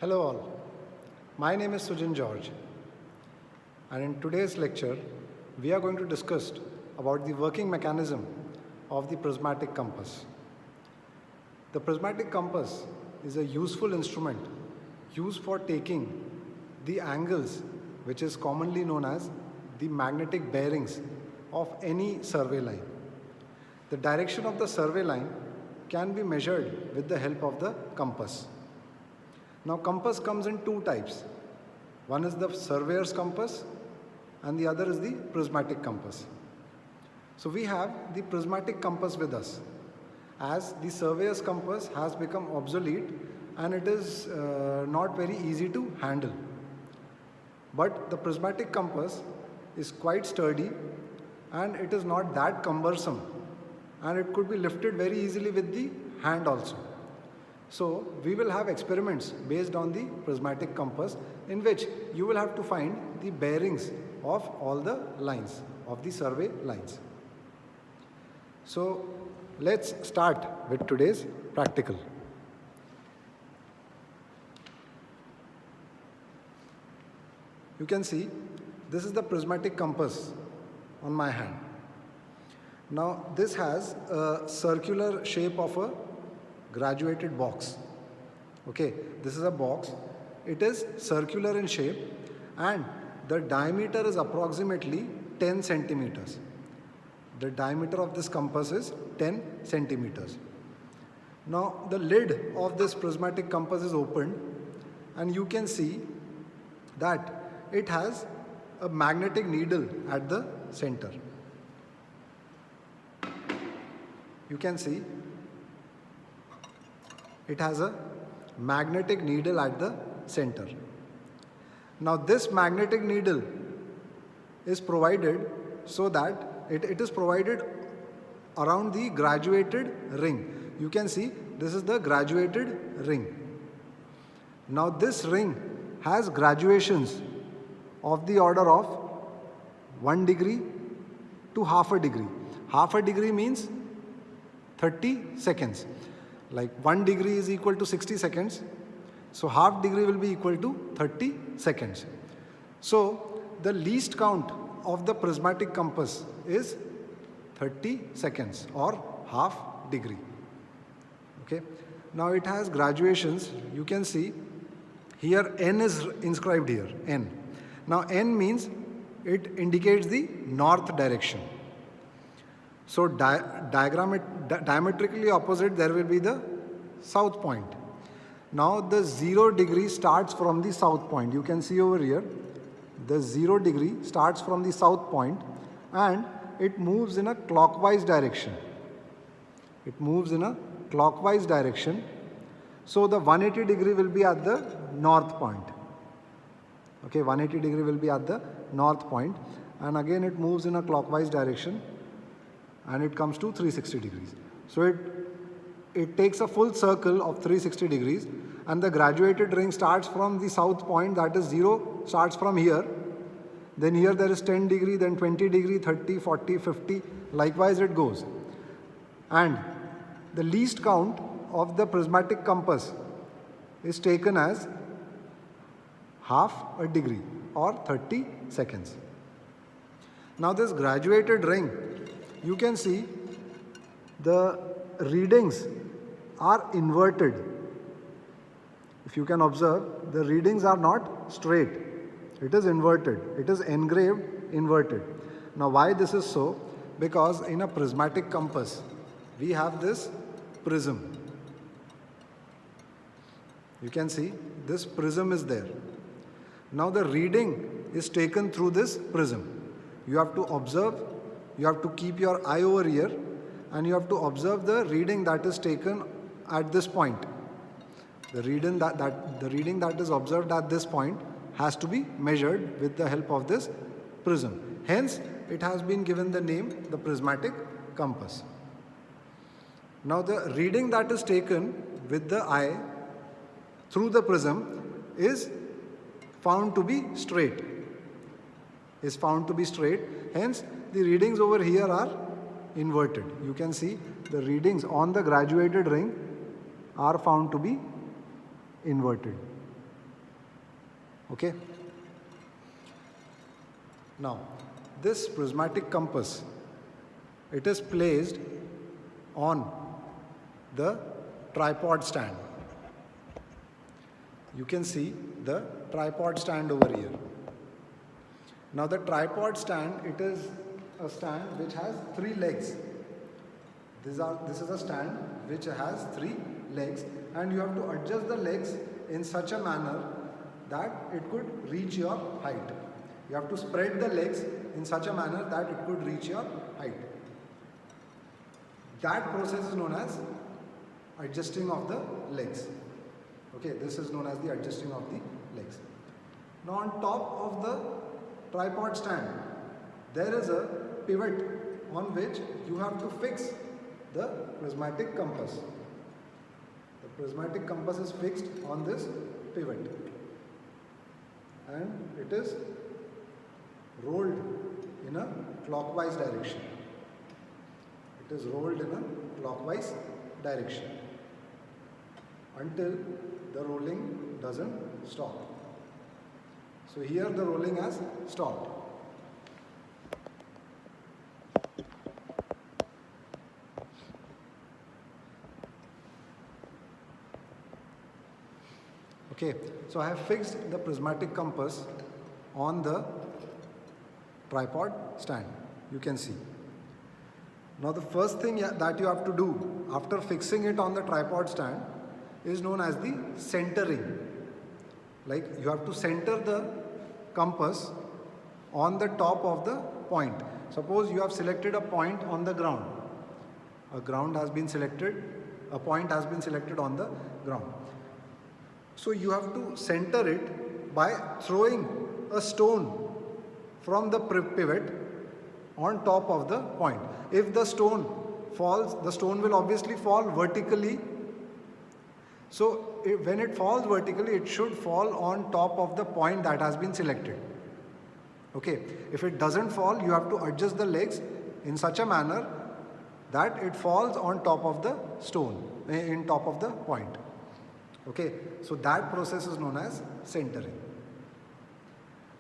Hello all, my name is Sujin George, and in today's lecture we are going to discuss about the working mechanism of the prismatic compass. The prismatic compass is a useful instrument used for taking the angles which is commonly known as the magnetic bearings of any survey line. The direction of the survey line can be measured with the help of the compass. Now compass comes in two types. One is the surveyor's compass and the other is the prismatic compass. So we have the prismatic compass with us, as the surveyor's compass has become obsolete and it is not very easy to handle. But the prismatic compass is quite sturdy and it is not that cumbersome, and it could be lifted very easily with the hand also. So we will have experiments based on the prismatic compass in which you will have to find the bearings of all the lines, of the survey lines. So let's start with today's practical. You can see this is the prismatic compass on my hand. Now this has a circular shape of a graduated box. Okay, this is a box. It is circular in shape and the diameter is approximately 10 centimeters. The diameter of this compass is 10 centimeters. Now the lid of this prismatic compass is opened and you can see that it has a magnetic needle at the center. You can see it has a magnetic needle at the center. Now this magnetic needle is provided so that it is provided around the graduated ring. You can see this is the graduated ring. Now this ring has graduations of the order of 1 degree to half a degree. Half a degree means 30 seconds. Like 1 degree is equal to 60 seconds. So half degree will be equal to 30 seconds. So the least count of the prismatic compass is 30 seconds or half degree. Okay. Now it has graduations. You can see here N is inscribed here, N. Now N means it indicates the north direction. So diametrically opposite there will be the south point. Now the 0 degree starts from the south point. You can see over here the 0 degree starts from the south point and it moves in a clockwise direction. It moves in a clockwise direction. So the 180 degree will be at the north point. Okay, 180 degree will be at the north point, and again it moves in a clockwise direction and it comes to 360 degrees. So it takes a full circle of 360 degrees and the graduated ring starts from the south point, that is 0 starts from here. Then here there is 10 degree, then 20 degree, 30, 40, 50, likewise it goes. And the least count of the prismatic compass is taken as half a degree or 30 seconds. Now this graduated ring, you can see the readings are inverted. If you can observe, the readings are not straight. It is inverted. It is engraved inverted. Now why this is so? Because in a prismatic compass, we have this prism. You can see this prism is there. Now the reading is taken through this prism. You have to observe, you have to keep your eye over here and you have to observe the reading that is taken at this point. The reading that is observed at this point has to be measured with the help of this prism. Hence, it has been given the name the prismatic compass. Now the reading that is taken with the eye through the prism is found to be straight. Hence, the readings over here are inverted. You can see the readings on the graduated ring are found to be inverted. Okay. Now, this prismatic compass, it is placed on the tripod stand. You can see the tripod stand over here. Now the tripod stand, it is a stand which has 3 legs. This is a stand which has 3 legs, and you have to adjust the legs in such a manner that it could reach your height. You have to spread the legs in such a manner that it could reach your height. That process is known as adjusting of the legs. Okay, this is known as the adjusting of the legs. Now on top of the tripod stand, there is a pivot on which you have to fix the prismatic compass. The prismatic compass is fixed on this pivot, and it is rolled in a clockwise direction. It is rolled in a clockwise direction until the rolling doesn't stop. So here the rolling has stopped. Okay, so I have fixed the prismatic compass on the tripod stand. You can see. Now the first thing that you have to do after fixing it on the tripod stand is known as the centering. Like you have to center the compass on the top of the point. Suppose you have selected a point on the ground. A point has been selected on the ground. So you have to center it by throwing a stone from the pivot on top of the point. If the stone falls, the stone will obviously fall vertically. So when it falls vertically, it should fall on top of the point that has been selected. Okay, if it doesn't fall, you have to adjust the legs in such a manner that it falls on top of the stone, in top of the point. Okay, so that process is known as centering.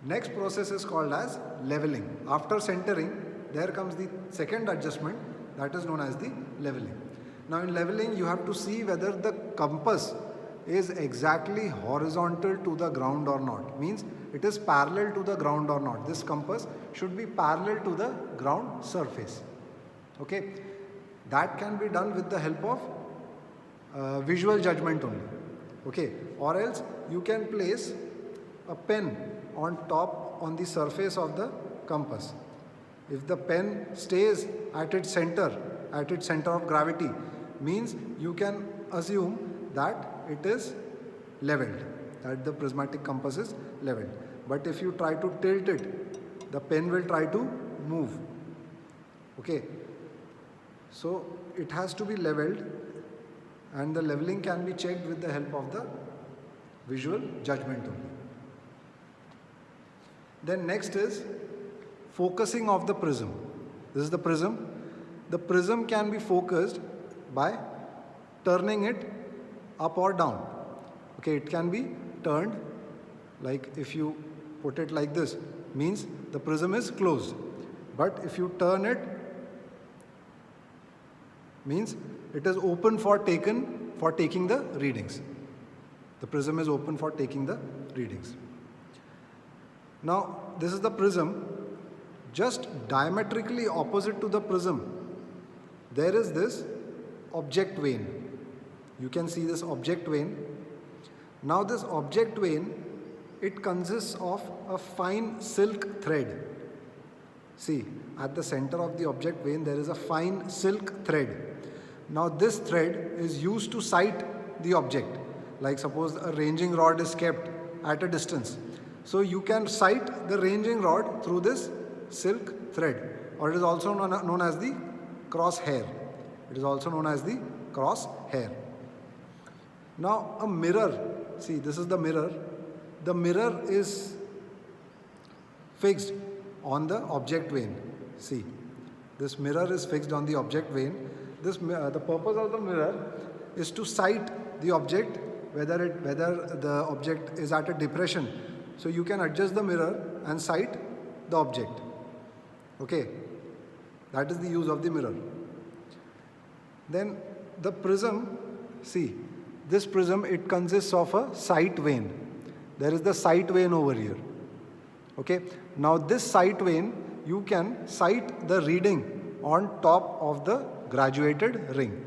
Next process is called as leveling. After centering, there comes the second adjustment, that is known as the leveling. Now in leveling, you have to see whether the compass is exactly horizontal to the ground or not. Means it is parallel to the ground or not. This compass should be parallel to the ground surface. Okay, that can be done with the help of visual judgment only. Okay, or else you can place a pen on the surface of the compass. If the pen stays at its center of gravity, means you can assume that it is leveled, that the prismatic compass is leveled. But if you try to tilt it, the pen will try to move. Okay, so it has to be leveled, and the leveling can be checked with the help of the visual judgment only. Then next is focusing of the prism. This is the prism. The prism can be focused by turning it up or down. Okay, it can be turned, like if you put it like this, means the prism is closed. But if you turn it, means it is open for taking the readings. The prism is open for taking the readings. Now this is the prism. Just diametrically opposite to the prism, there is this object vane. You can see this object vane. Now this object vane, it consists of a fine silk thread. See, at the center of the object vane there is a fine silk thread. Now this thread is used to sight the object. Like suppose a ranging rod is kept at a distance. So you can sight the ranging rod through this silk thread, or it is also known as the crosshair. It is also known as the crosshair. Now a mirror, see this is the mirror. The mirror is fixed on the object vane. See, this mirror is fixed on the object vane. The purpose of the mirror is to sight the object whether the object is at a depression. So you can adjust the mirror and sight the object. Okay, that is the use of the mirror. Then the prism, see, this prism, it consists of a sight vane. There is the sight vane over here. Okay, now this sight vane, you can sight the reading on top of the graduated ring.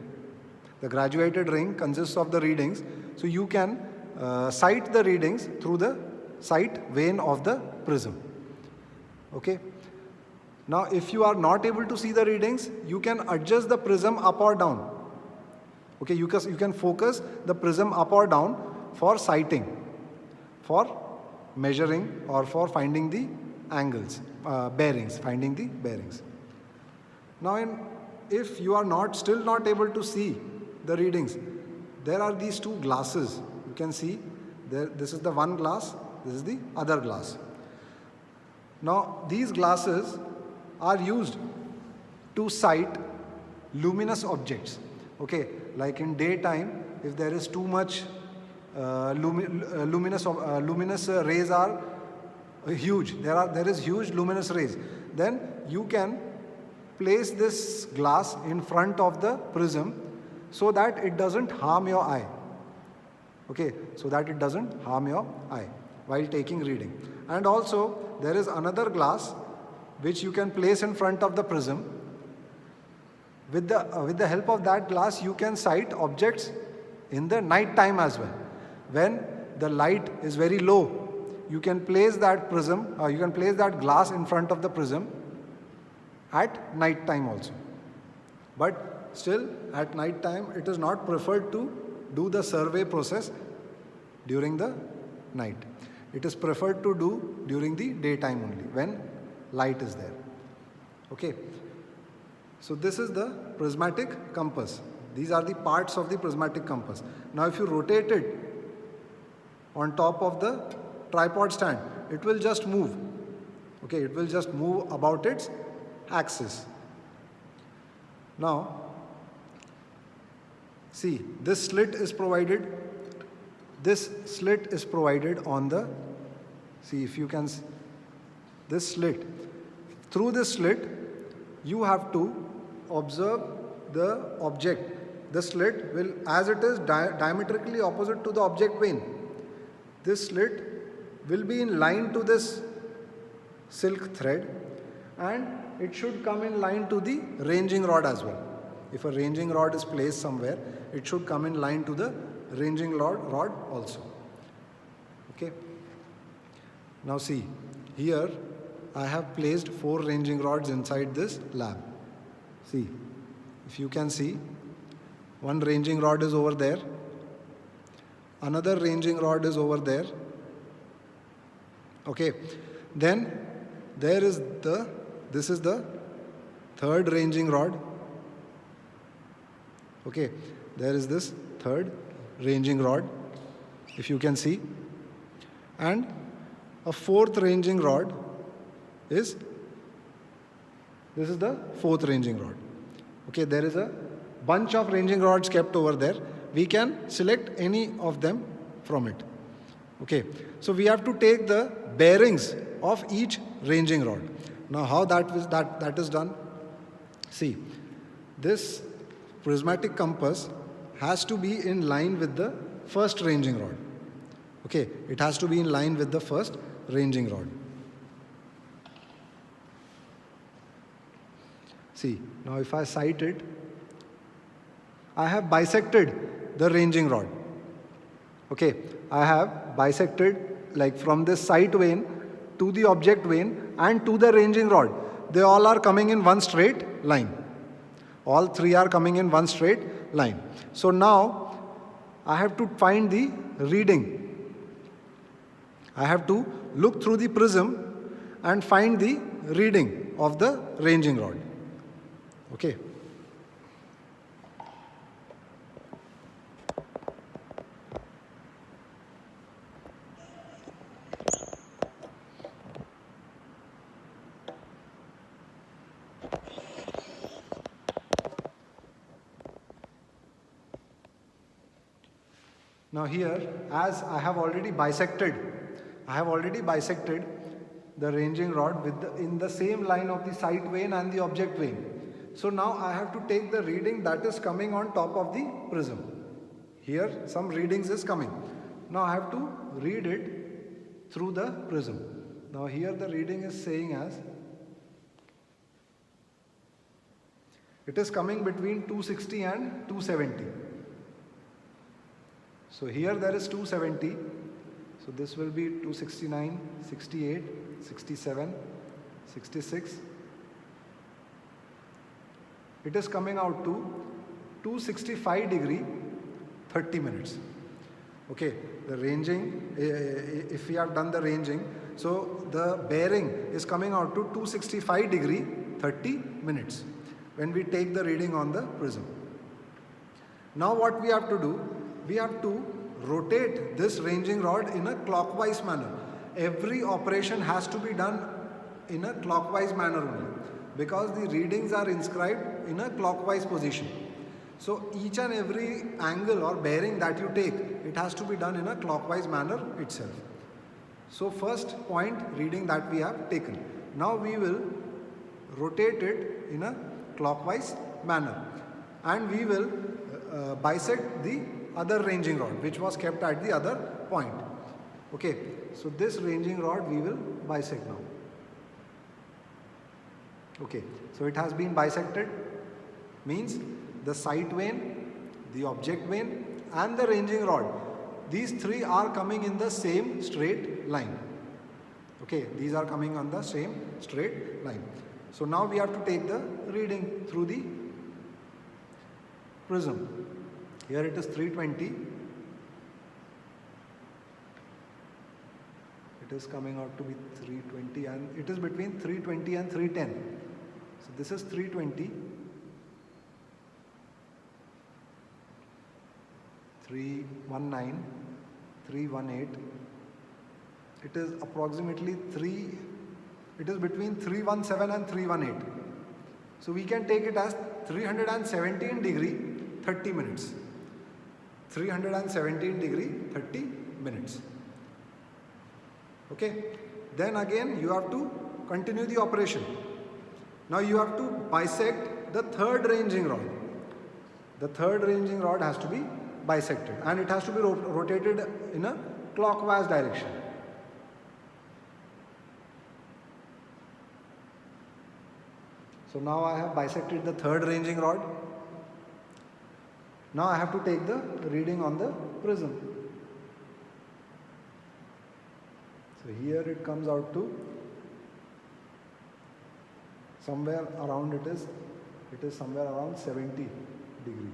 The graduated ring consists of the readings, so you can sight the readings through the sight vane of the prism. Okay. Now if you are not able to see the readings, you can adjust the prism up or down. Okay, you can focus the prism up or down for sighting, for measuring, or for finding the angles, bearings, finding the bearings. Now if you are still not able to see the readings, there are these two glasses. You can see there, this is the one glass, this is the other glass. Now these glasses are used to sight luminous objects. Okay, like in daytime, if there is too much luminous rays are huge, there is huge luminous rays, then you can place this glass in front of the prism so that it doesn't harm your eye. Okay, so that it doesn't harm your eye while taking reading. And also there is another glass which you can place in front of the prism. With the help of that glass, you can sight objects in the night time as well. When the light is very low, you can place that prism, you can place that glass in front of the prism at night time also. But still, at night time, it is not preferred to do the survey process during the night. It is preferred to do during the daytime only, when light is there. Okay. So this is the prismatic compass. These are the parts of the prismatic compass. Now if you rotate it on top of the tripod stand, it will just move. Okay, it will just move about its axis. Now, see, this slit is provided. This slit is provided on the, see if you can, this slit. Through this slit, you have to observe the object. The slit will, as it is diametrically opposite to the object vane, this slit will be in line to this silk thread, and it should come in line to the ranging rod as well. If a ranging rod is placed somewhere, it should come in line to the ranging rod also. Okay. Now see, here I have placed 4 ranging rods inside this lab. See, if you can see, one ranging rod is over there, another ranging rod is over there. Okay, then there is this is the third ranging rod. Okay, there is this third ranging rod, if you can see, and a fourth ranging rod is, this is the fourth ranging rod. Okay, there is a bunch of ranging rods kept over there. We can select any of them from it. Okay, so we have to take the bearings of each ranging rod. Now how that is done? See, this prismatic compass has to be in line with the first ranging rod. Okay, it has to be in line with the first ranging rod. See, now if I sight it, I have bisected the ranging rod. Okay, I have bisected, like from this sight vane to the object vane and to the ranging rod. They all are coming in one straight line. All 3 are coming in one straight line. So now I have to find the reading. I have to look through the prism and find the reading of the ranging rod. Okay. Now here, as I have already bisected I have already bisected the ranging rod in the same line of the sight vane and the object vane. So now I have to take the reading that is coming on top of the prism. Here some readings is coming. Now I have to read it through the prism. Now here the reading is saying as it is coming between 260 and 270. So here there is 270. So this will be 269, 68, 67, 66. It is coming out to 265 degree, 30 minutes. Okay, the ranging, if we have done the ranging, so the bearing is coming out to 265 degree, 30 minutes when we take the reading on the prism. Now what we have to do, we have to rotate this ranging rod in a clockwise manner. Every operation has to be done in a clockwise manner only, because the readings are inscribed in a clockwise position. So each and every angle or bearing that you take, it has to be done in a clockwise manner itself. So first point reading that we have taken. Now we will rotate it in a clockwise manner, and we will bisect the other ranging rod which was kept at the other point. Okay, so this ranging rod we will bisect now. Okay, so it has been bisected, means the sight vane, the object vane and the ranging rod, these three are coming in the same straight line. Okay, these are coming on the same straight line. So now we have to take the reading through the prism. Here it is 320. It is coming out to be 320 and it is between 320 and 310. So this is 320, 319, 318. It is approximately it is between 317 and 318. So we can take it as 317 degree, 30 minutes. 317 degree, 30 minutes. Okay, then again you have to continue the operation. Now you have to bisect the third ranging rod. The third ranging rod has to be bisected and it has to be rotated in a clockwise direction. So now I have bisected the third ranging rod. Now I have to take the reading on the prism. So here it comes out to somewhere around it is somewhere around 70 degree.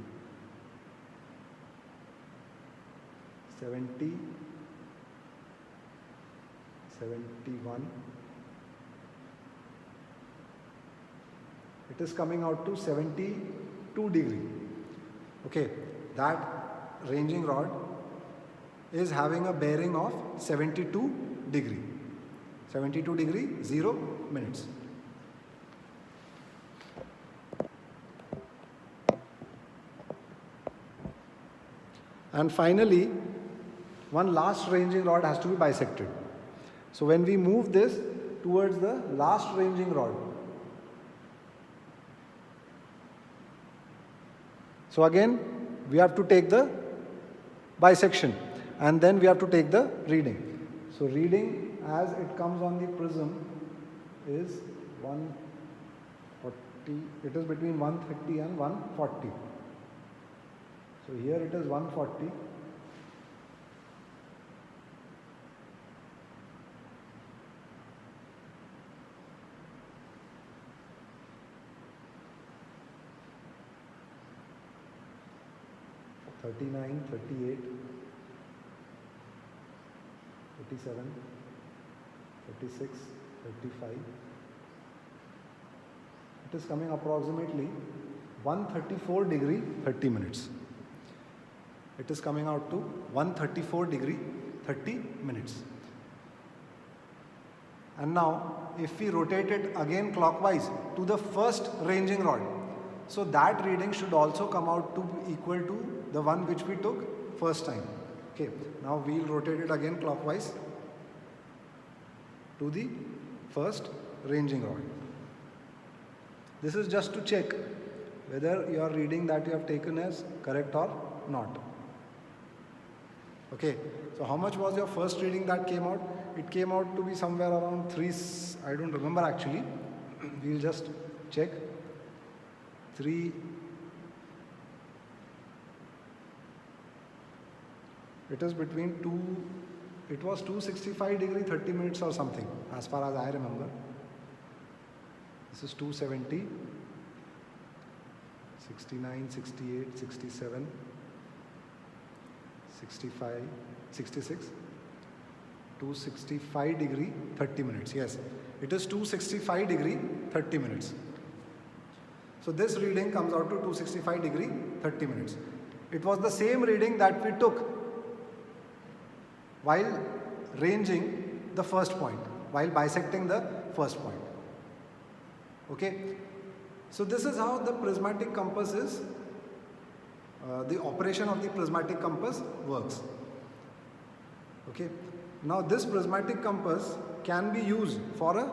70, 71. It is coming out to 72 degree. Okay, that ranging rod is having a bearing of 72 degree. 72 degree, 0 minutes. And finally, one last ranging rod has to be bisected. So when we move this towards the last ranging rod, so again we have to take the bisection and then we have to take the reading. So reading as it comes on the prism is 140, it is between 130 and 140. So here it is 140. $39, $38, $37, $36, $35. It is coming approximately 134 degree 30 minutes. It is coming out to 134 degree 30 minutes. And now if we rotate it again clockwise to the first ranging rod, so that reading should also come out to be equal to the one which we took first time. Okay, now we'll rotate it again clockwise. to the first ranging rod. This is just to check whether your reading that you have taken is correct or not. Okay, so how much was your first reading that came out? It came out to be somewhere around 3, I don't remember actually. We'll just check. 3, it is between 2, it was 265 degree 30 minutes or something as far as I remember. This is 270, 69, 68, 67, 65, 66, 265 degree 30 minutes. Yes, it is 265 degree 30 minutes. So this reading comes out to 265 degree 30 minutes. It was the same reading that we took while ranging the first point, while bisecting the first point. Okay, so this is how the prismatic compass is, the operation of the prismatic compass works. Okay, now this prismatic compass can be used for a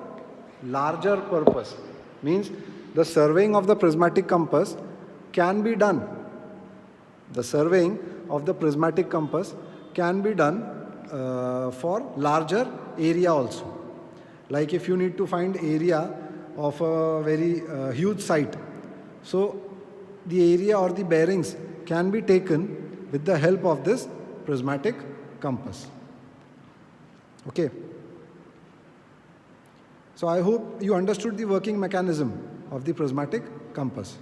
larger purpose. Means the surveying of the prismatic compass can be done. The surveying of the prismatic compass can be done for larger area also. Like if you need to find area of a very huge site, so the area or the bearings can be taken with the help of this prismatic compass. Okay. So I hope you understood the working mechanism of the prismatic compass.